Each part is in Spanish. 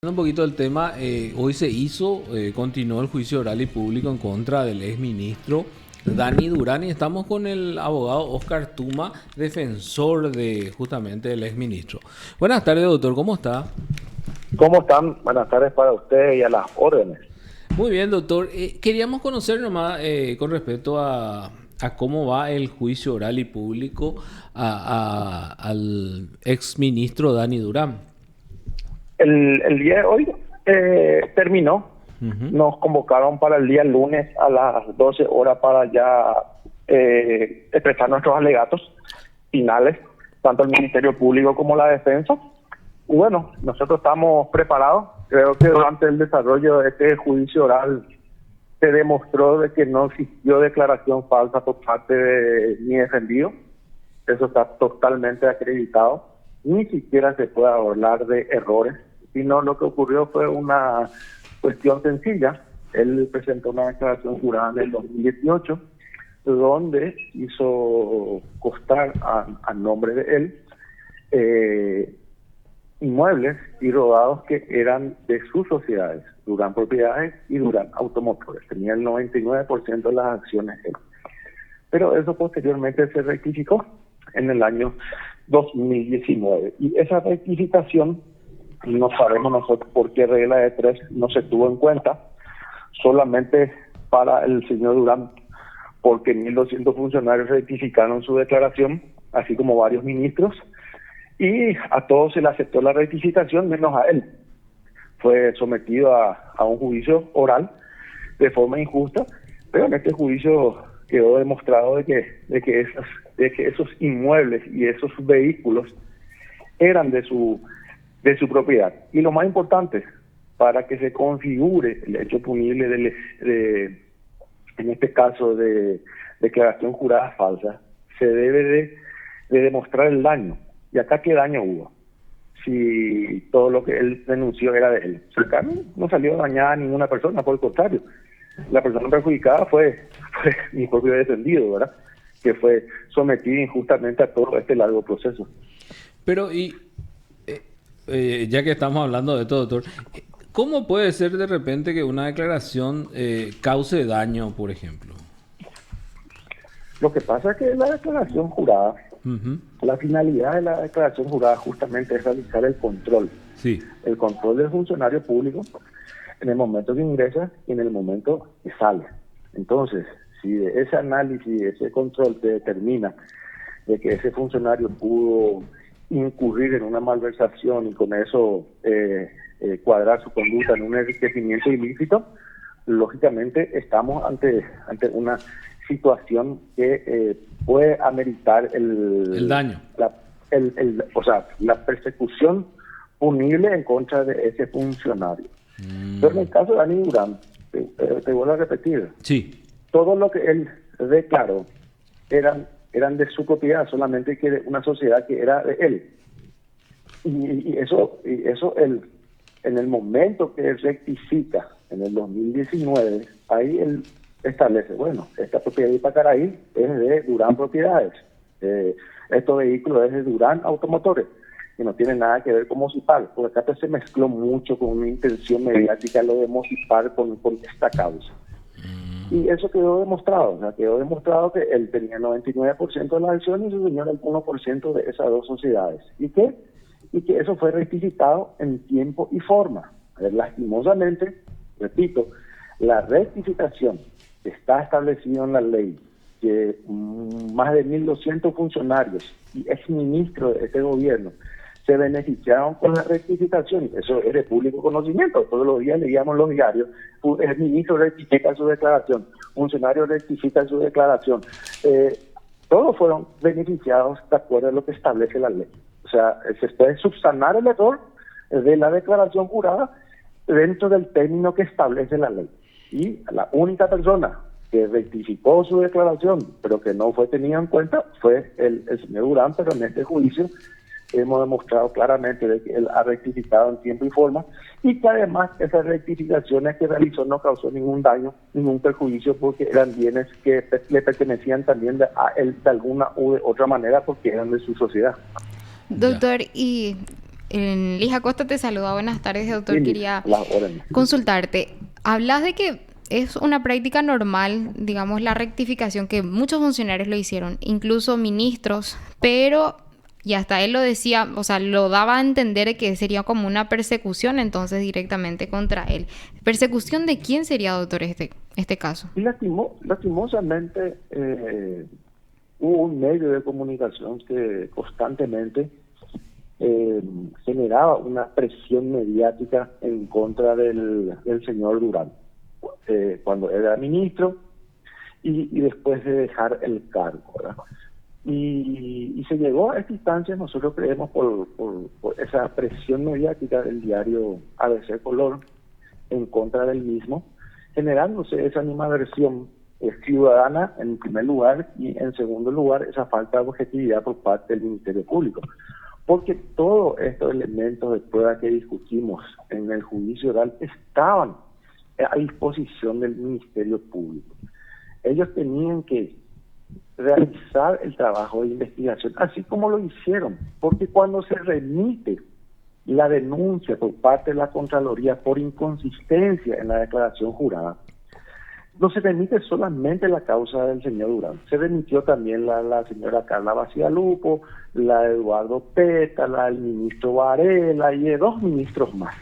Un poquito del tema, hoy continuó el juicio oral y público en contra del exministro Dani Durán y estamos con el abogado Oscar Tuma, defensor de justamente del exministro. Buenas tardes, doctor, ¿cómo está? ¿Cómo están? Buenas tardes para ustedes y a las órdenes. Muy bien, doctor. Queríamos conocer nomás con respecto a cómo va el juicio oral y público al exministro Dani Durán. El día de hoy terminó. Nos convocaron para el día lunes a las 12 horas para ya expresar nuestros alegatos finales, tanto el Ministerio Público como la defensa. Y bueno, nosotros estamos preparados. Creo que durante el desarrollo de este juicio oral se demostró de que no existió declaración falsa por parte de mi defendido. Eso está totalmente acreditado. Ni siquiera se puede hablar de errores, sino lo que ocurrió fue una cuestión sencilla. Él presentó una declaración jurada en el 2018, donde hizo constar a nombre de él inmuebles y rodados que eran de sus sociedades, Durán Propiedades y Durán Automotores. Tenía el 99% de las acciones él. Pero eso posteriormente se rectificó en el año 2019. Y esa rectificación, no sabemos nosotros por qué regla de tres no se tuvo en cuenta, solamente para el señor Durán, porque 1.200 funcionarios rectificaron su declaración, así como varios ministros, y a todos se le aceptó la rectificación, menos a él. Fue sometido a un juicio oral de forma injusta, pero en este juicio quedó demostrado de que esos inmuebles y esos vehículos eran de su propiedad. Y lo más importante, para que se configure el hecho punible en este caso de declaración jurada falsa, se debe de demostrar el daño. ¿Y acá qué daño hubo? Si todo lo que él denunció era de él. Acá no salió dañada ninguna persona, por el contrario. La persona perjudicada fue mi propio defendido, ¿verdad? Que fue sometido injustamente a todo este largo proceso. Pero, ya que estamos hablando de esto, doctor, ¿cómo puede ser de repente que una declaración cause daño, por ejemplo? Lo que pasa es que la declaración jurada, la finalidad de la declaración jurada justamente es realizar el control. Sí. El control del funcionario público en el momento que ingresa y en el momento que sale. Entonces, si de ese análisis, de ese control se determina de que ese funcionario pudo incurrir en una malversación y con eso cuadrar su conducta en un enriquecimiento ilícito, lógicamente estamos ante una situación que puede ameritar el daño. La persecución punible en contra de ese funcionario. Pero en el caso de Dani Durán, te vuelvo a repetir, sí, todo lo que él declaró eran de su propiedad, solamente que de una sociedad que era de él. Y eso él, en el momento que él rectifica, en el 2019, ahí él establece, bueno, esta propiedad de Ipacaraí es de Durán Propiedades, estos vehículos es de Durán Automotores, que no tiene nada que ver con Mocipar, porque acá se mezcló mucho con una intención mediática lo de Mocipar con esta causa. Y eso quedó demostrado, quedó demostrado que él tenía el 99% de la acción y su señor el 1% de esas dos sociedades. Y que eso fue rectificado en tiempo y forma. Lastimosamente, repito, la rectificación está establecido en la ley, que más de 1.200 funcionarios y exministros de este gobierno se beneficiaron con la rectificación. Eso es de público conocimiento. Todos los días leíamos los diarios. El ministro rectifica su declaración, funcionario rectifica su declaración. Todos fueron beneficiados de acuerdo a lo que establece la ley. O sea, se puede subsanar el error de la declaración jurada dentro del término que establece la ley. Y la única persona que rectificó su declaración, pero que no fue tenida en cuenta, fue el señor Durán, pero en este juicio hemos demostrado claramente de que él ha rectificado en tiempo y forma, y que además esas rectificaciones que realizó no causó ningún daño, ningún perjuicio, porque eran bienes que le pertenecían también a él de alguna u de otra manera, porque eran de su sociedad. Doctor, y Liz Acosta te saluda. Buenas tardes, doctor. Sí, Quería consultarte. Hablas de que es una práctica normal, digamos, la rectificación, que muchos funcionarios lo hicieron, incluso ministros, pero, y hasta él lo decía, o sea, lo daba a entender que sería como una persecución entonces directamente contra él. ¿Persecución de quién sería, doctor, este caso? Y lastimosamente hubo un medio de comunicación que constantemente generaba una presión mediática en contra del señor Durán, cuando era ministro y después de dejar el cargo, ¿verdad? Y se llegó a esta instancia, nosotros creemos, por esa presión mediática del diario ABC Color en contra del mismo, generándose esa animadversión ciudadana en primer lugar, y en segundo lugar esa falta de objetividad por parte del Ministerio Público. Porque todos estos elementos de prueba que discutimos en el juicio oral estaban a disposición del Ministerio Público. Ellos tenían que realizar el trabajo de investigación, así como lo hicieron, porque cuando se remite la denuncia por parte de la Contraloría por inconsistencia en la declaración jurada, no se remite solamente la causa del señor Durán, se remitió también la señora Carla Bacigalupo, la de Eduardo Peta, la del ministro Varela y de 2 ministros más.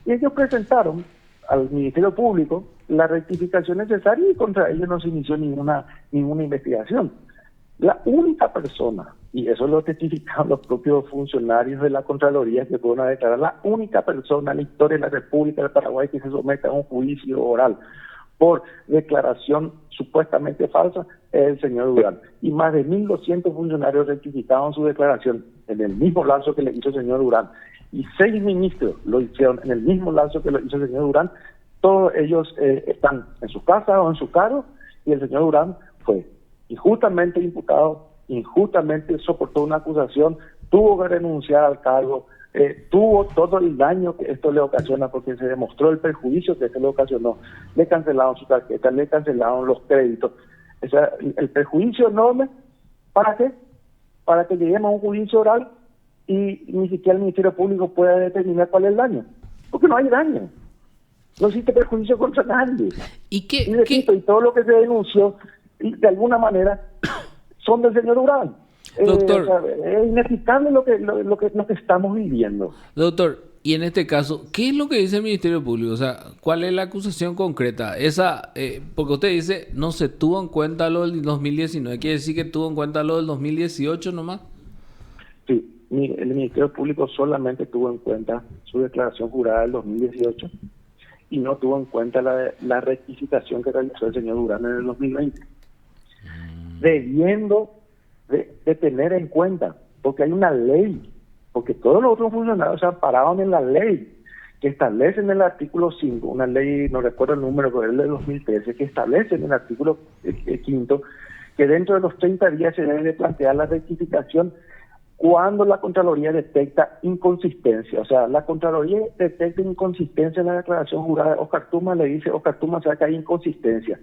Y ellos presentaron al Ministerio Público la rectificación necesaria y contra ellos no se inició ninguna investigación. La única persona, y eso lo testificaron los propios funcionarios de la Contraloría que fueron a declarar, la única persona en la historia de la República del Paraguay que se somete a un juicio oral por declaración supuestamente falsa es el señor Durán. Y más de 1.200 funcionarios rectificaron su declaración en el mismo lapso que le hizo el señor Durán. Y 6 ministros lo hicieron en el mismo lapso que lo hizo el señor Durán. Todos ellos están en su casa o en su cargo, y el señor Durán fue injustamente imputado, injustamente soportó una acusación, tuvo que renunciar al cargo, tuvo todo el daño que esto le ocasiona porque se demostró el perjuicio que esto le ocasionó. Le cancelaron su tarjeta, le cancelaron los créditos. O sea, el perjuicio enorme, ¿para qué? Para que lleguemos a un juicio oral y ni siquiera el Ministerio Público pueda determinar cuál es el daño. Porque no hay daño. No existe perjuicio contra nadie. Y todo lo que se denunció, de alguna manera, son del señor Durán. Doctor, es inexplicable lo que estamos viviendo. Doctor, y en este caso, ¿qué es lo que dice el Ministerio Público? O sea, ¿cuál es la acusación concreta? Porque usted dice, no se tuvo en cuenta lo del 2019, ¿quiere decir que tuvo en cuenta lo del 2018 nomás? Sí, el Ministerio Público solamente tuvo en cuenta su declaración jurada del 2018 y no tuvo en cuenta la rectificación que realizó el señor Durán en el 2020. Debiendo de tener en cuenta, porque hay una ley, porque todos los otros funcionarios se ampararon en la ley que establece en el artículo 5, una ley, no recuerdo el número, pero es de 2013, que establece en el artículo 5 que dentro de los 30 días se debe de plantear la rectificación cuando la Contraloría detecta inconsistencia. O sea, la Contraloría detecta inconsistencia en la declaración jurada de Oscar Tuma, le dice, Oscar Tuma, sabe que hay inconsistencia.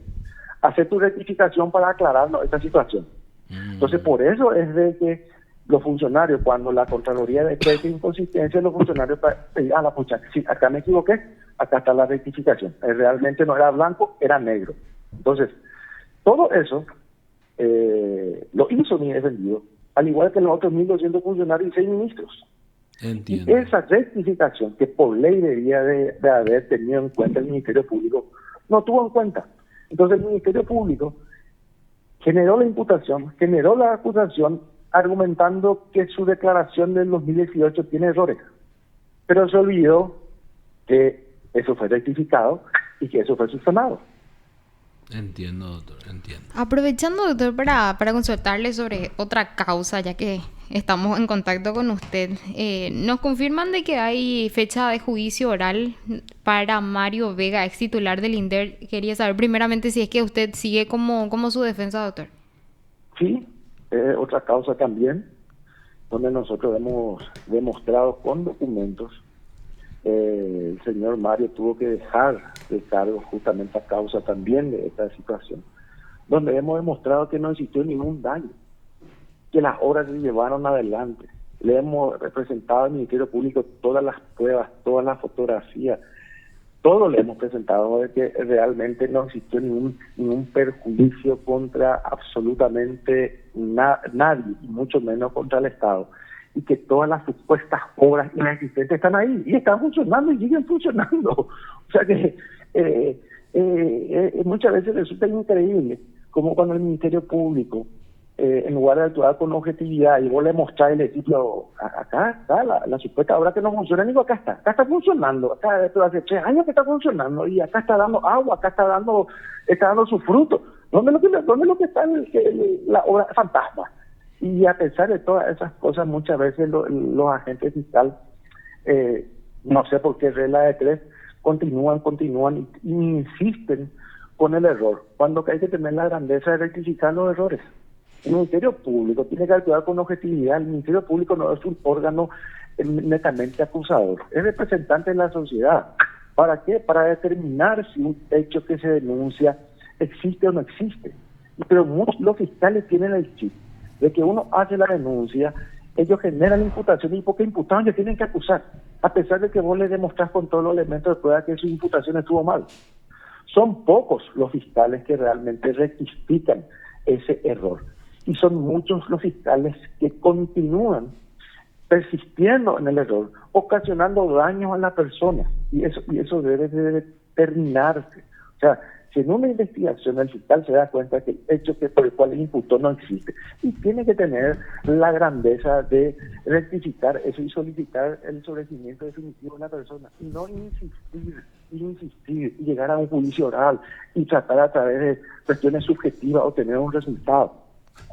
Hace tu rectificación para aclararnos esta situación. Entonces, por eso es de que los funcionarios, cuando la Contraloría detecta inconsistencia, los funcionarios digan, pucha, sí, acá me equivoqué, acá está la rectificación. Realmente no era blanco, era negro. Entonces, todo eso lo hizo mi defendido, al igual que los otros 1.200 funcionarios y 6 ministros. Entiendo. Y esa rectificación que por ley debía de haber tenido en cuenta el Ministerio Público, no tuvo en cuenta. Entonces el Ministerio Público generó la imputación, generó la acusación, argumentando que su declaración del 2018 tiene errores. Pero se olvidó que eso fue rectificado y que eso fue subsanado. Entiendo, doctor, entiendo. Aprovechando, doctor, para consultarle sobre otra causa, ya que estamos en contacto con usted, nos confirman de que hay fecha de juicio oral para Mario Vega, ex titular del INDER. Quería saber primeramente si es que usted sigue como su defensa, doctor. Sí, otra causa también, donde nosotros hemos demostrado con documentos el señor Mario tuvo que dejar de cargo justamente a causa también de esta situación, donde hemos demostrado que no existió ningún daño, que las obras se llevaron adelante, le hemos presentado al Ministerio Público todas las pruebas, todas las fotografías, todo le hemos presentado de que realmente no existió ningún perjuicio contra absolutamente nadie, y mucho menos contra el Estado, y que todas las supuestas obras inexistentes están ahí y están funcionando y siguen funcionando. O sea que muchas veces resulta increíble como cuando el Ministerio Público, en lugar de actuar con objetividad, y vos le mostrás y le decís, acá está la supuesta obra que no funciona, digo, acá está funcionando, acá esto hace 3 años que está funcionando, y acá está dando agua, acá está dando su fruto. ¿Dónde es lo que está la obra fantasma? Y a pesar de todas esas cosas, muchas veces los agentes fiscales, no sé por qué regla de 3, continúan y insisten con el error, cuando hay que tener la grandeza de rectificar los errores. El Ministerio Público tiene que actuar con objetividad. El Ministerio Público no es un órgano netamente acusador, es representante de la sociedad. ¿Para qué? Para determinar si un hecho que se denuncia existe o no existe. Pero los fiscales tienen el chip de que uno hace la denuncia, ellos generan imputación, y porque imputaron ya tienen que acusar, a pesar de que vos le demostrás con todos los elementos de prueba que su imputación estuvo mal. Son pocos los fiscales que realmente rectifican ese error, y son muchos los fiscales que continúan persistiendo en el error, ocasionando daños a la persona, y eso debe de terminarse. O sea, si en una investigación el fiscal se da cuenta que el hecho por el cual imputó no existe, y tiene que tener la grandeza de rectificar eso y solicitar el sobreseimiento definitivo de la persona, y no insistir y llegar a un juicio oral y tratar a través de cuestiones subjetivas obtener un resultado.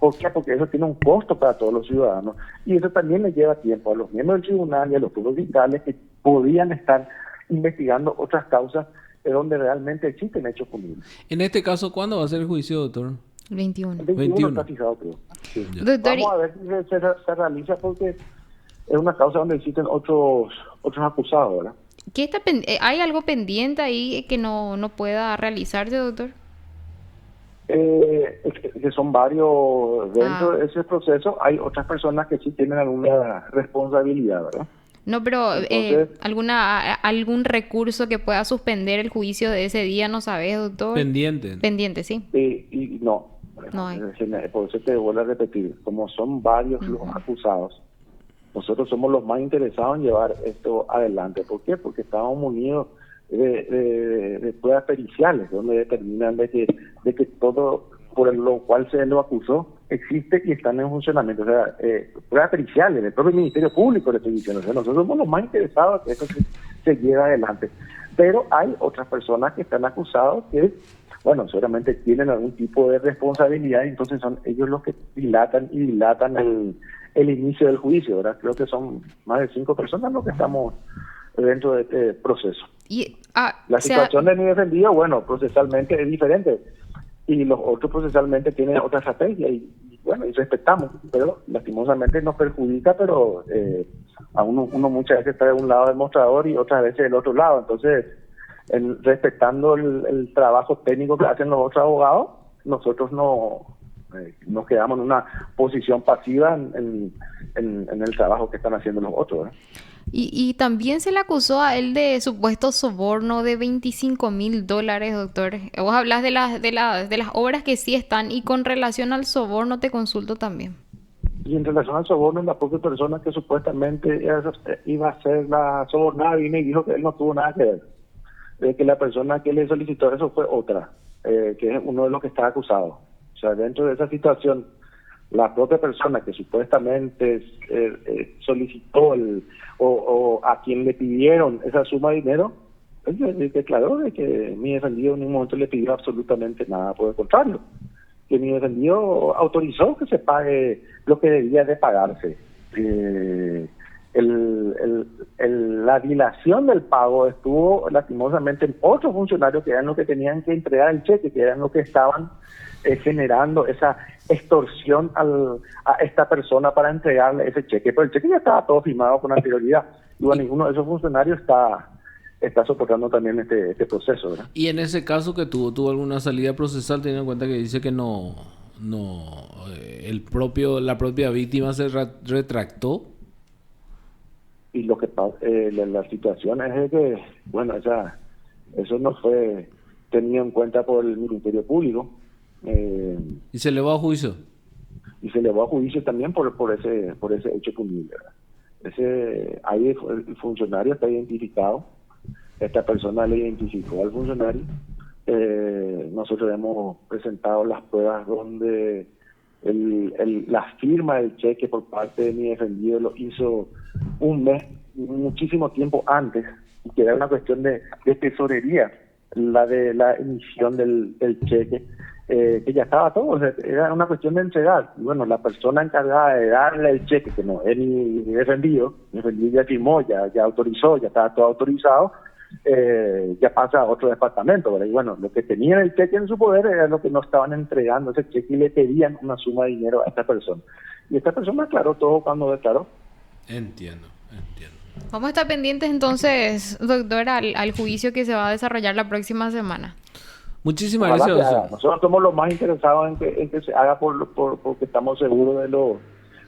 ¿Por qué? Porque eso tiene un costo para todos los ciudadanos, y eso también le lleva tiempo a los miembros del tribunal y a los pueblos fiscales que podrían estar investigando otras causas donde realmente existen hechos punibles. En este caso, ¿cuándo va a ser el juicio, doctor? 21. El 21 está fijado, creo. Sí. Doctor, vamos a ver si se realiza, porque es una causa donde existen otros acusados, ¿verdad? ¿Hay algo pendiente ahí que no pueda realizarse, doctor? Que son varios dentro de ese proceso. Hay otras personas que sí tienen alguna responsabilidad, ¿verdad? No, pero Entonces, algún recurso que pueda suspender el juicio de ese día, ¿no sabes, doctor? Pendiente, sí. Y no. No hay. Por eso te vuelvo a repetir, como son varios los acusados, nosotros somos los más interesados en llevar esto adelante. ¿Por qué? Porque estamos munidos de pruebas periciales, donde determinan de que todo por lo cual se lo acusó existe y están en funcionamiento. O sea, pruebas periciales del propio Ministerio Público, le estoy diciendo. O sea, nosotros somos los más interesados que eso se lleve adelante. Pero hay otras personas que están acusados que, bueno, seguramente tienen algún tipo de responsabilidad, y entonces son ellos los que dilatan el inicio del juicio, ¿verdad? Creo que son más de 5 personas los que estamos dentro de este proceso. La situación de mi defendido, bueno, procesalmente es diferente, y los otros procesalmente tienen otra estrategia, y bueno, y respetamos, pero lastimosamente nos perjudica, pero a uno muchas veces está de un lado del mostrador y otras veces del otro lado. Entonces, respetando el trabajo técnico que hacen los otros abogados, nosotros no nos quedamos en una posición pasiva en el trabajo que están haciendo los otros, ¿verdad? Y también se le acusó a él de supuesto soborno de $25,000, doctor. Vos hablas de las obras que sí están, y con relación al soborno te consulto también. Y en relación al soborno, la propia persona que supuestamente iba a ser la sobornada vino y dijo que él no tuvo nada que ver, que la persona que le solicitó eso fue otra, que es uno de los que está acusado. O sea, dentro de esa situación, la propia persona que supuestamente solicitó o a quien le pidieron esa suma de dinero, él declaró de que mi defendido en ningún momento le pidió absolutamente nada, por el contrario, que mi defendido autorizó que se pague lo que debía de pagarse. La dilación del pago estuvo lastimosamente en otros funcionarios, que eran los que tenían que entregar el cheque, que eran los que estaban generando esa extorsión a esta persona para entregarle ese cheque. Pero el cheque ya estaba todo firmado con anterioridad, y bueno, ninguno de esos funcionarios está soportando también este proceso, ¿verdad? Y en ese caso que tuvo alguna salida procesal, teniendo en cuenta que dice que la propia víctima se retractó. y lo que la situación es de que, bueno, eso no fue tenido en cuenta por el Ministerio Público. ¿Y se elevó a juicio? Y se elevó a juicio también por ese hecho punible, ¿verdad? Ahí el funcionario está identificado, esta persona le identificó al funcionario. Nosotros hemos presentado las pruebas donde la firma del cheque por parte de mi defendido lo hizo un mes, muchísimo tiempo antes, y que era una cuestión de tesorería, la de la emisión del cheque, que ya estaba todo, o sea, era una cuestión de entregar. Y bueno, la persona encargada de darle el cheque, que no es mi defendido ya firmó, ya autorizó, ya estaba todo autorizado, ya pasa a otro departamento, ¿verdad? Y bueno, lo que tenían el cheque en su poder era lo que no estaban entregando ese cheque y le pedían una suma de dinero a esta persona. Y esta persona aclaró todo cuando declaró. Entiendo. Vamos a estar pendientes entonces, doctor, al juicio que se va a desarrollar la próxima semana. Muchísimas gracias. Nosotros somos los más interesados en que se haga porque estamos seguros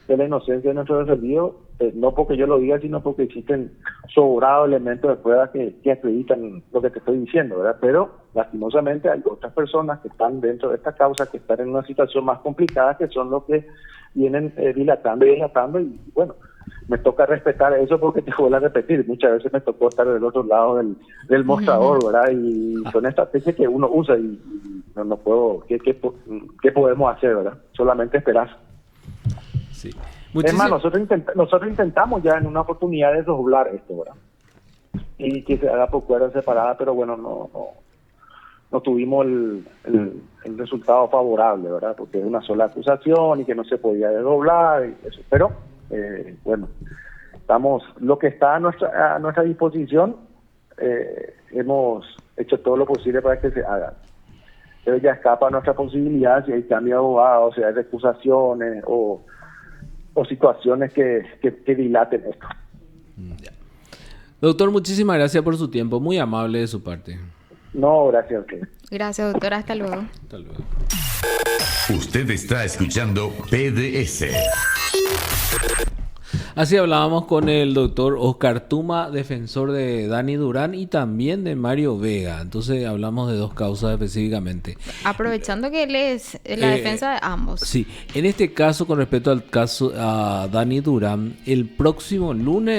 de la inocencia de nuestro defendido, no porque yo lo diga, sino porque existen sobrados elementos de prueba que acreditan lo que te estoy diciendo, ¿verdad? Pero lastimosamente hay otras personas que están dentro de esta causa, que están en una situación más complicada, que son los que vienen dilatando, y bueno, me toca respetar eso porque te vuelvo a repetir, muchas veces me tocó estar del otro lado del mostrador, ¿verdad? Y son estrategias que uno usa y no puedo, ¿qué podemos hacer, verdad? Solamente esperar. Sí. Es más, nosotros intentamos ya en una oportunidad desdoblar esto, ¿verdad? Y que se haga por cuerda separada, pero bueno, no tuvimos el resultado favorable, ¿verdad? Porque es una sola acusación y que no se podía desdoblar y eso. Pero bueno, lo que está a nuestra disposición, hemos hecho todo lo posible para que se haga. Pero ya escapa nuestra posibilidad si hay cambio de abogado, si hay recusaciones o situaciones que dilaten esto. Ya. Doctor, muchísimas gracias por su tiempo, muy amable de su parte. No, gracias a usted. Gracias, doctor, hasta luego. Hasta luego. Usted está escuchando PDS. Así hablábamos con el doctor Oscar Tuma, defensor de Dani Durán y también de Mario Vega. Entonces hablamos de dos causas específicamente. Aprovechando que él es la defensa de ambos. Sí, en este caso, con respecto al caso a Dani Durán, el próximo lunes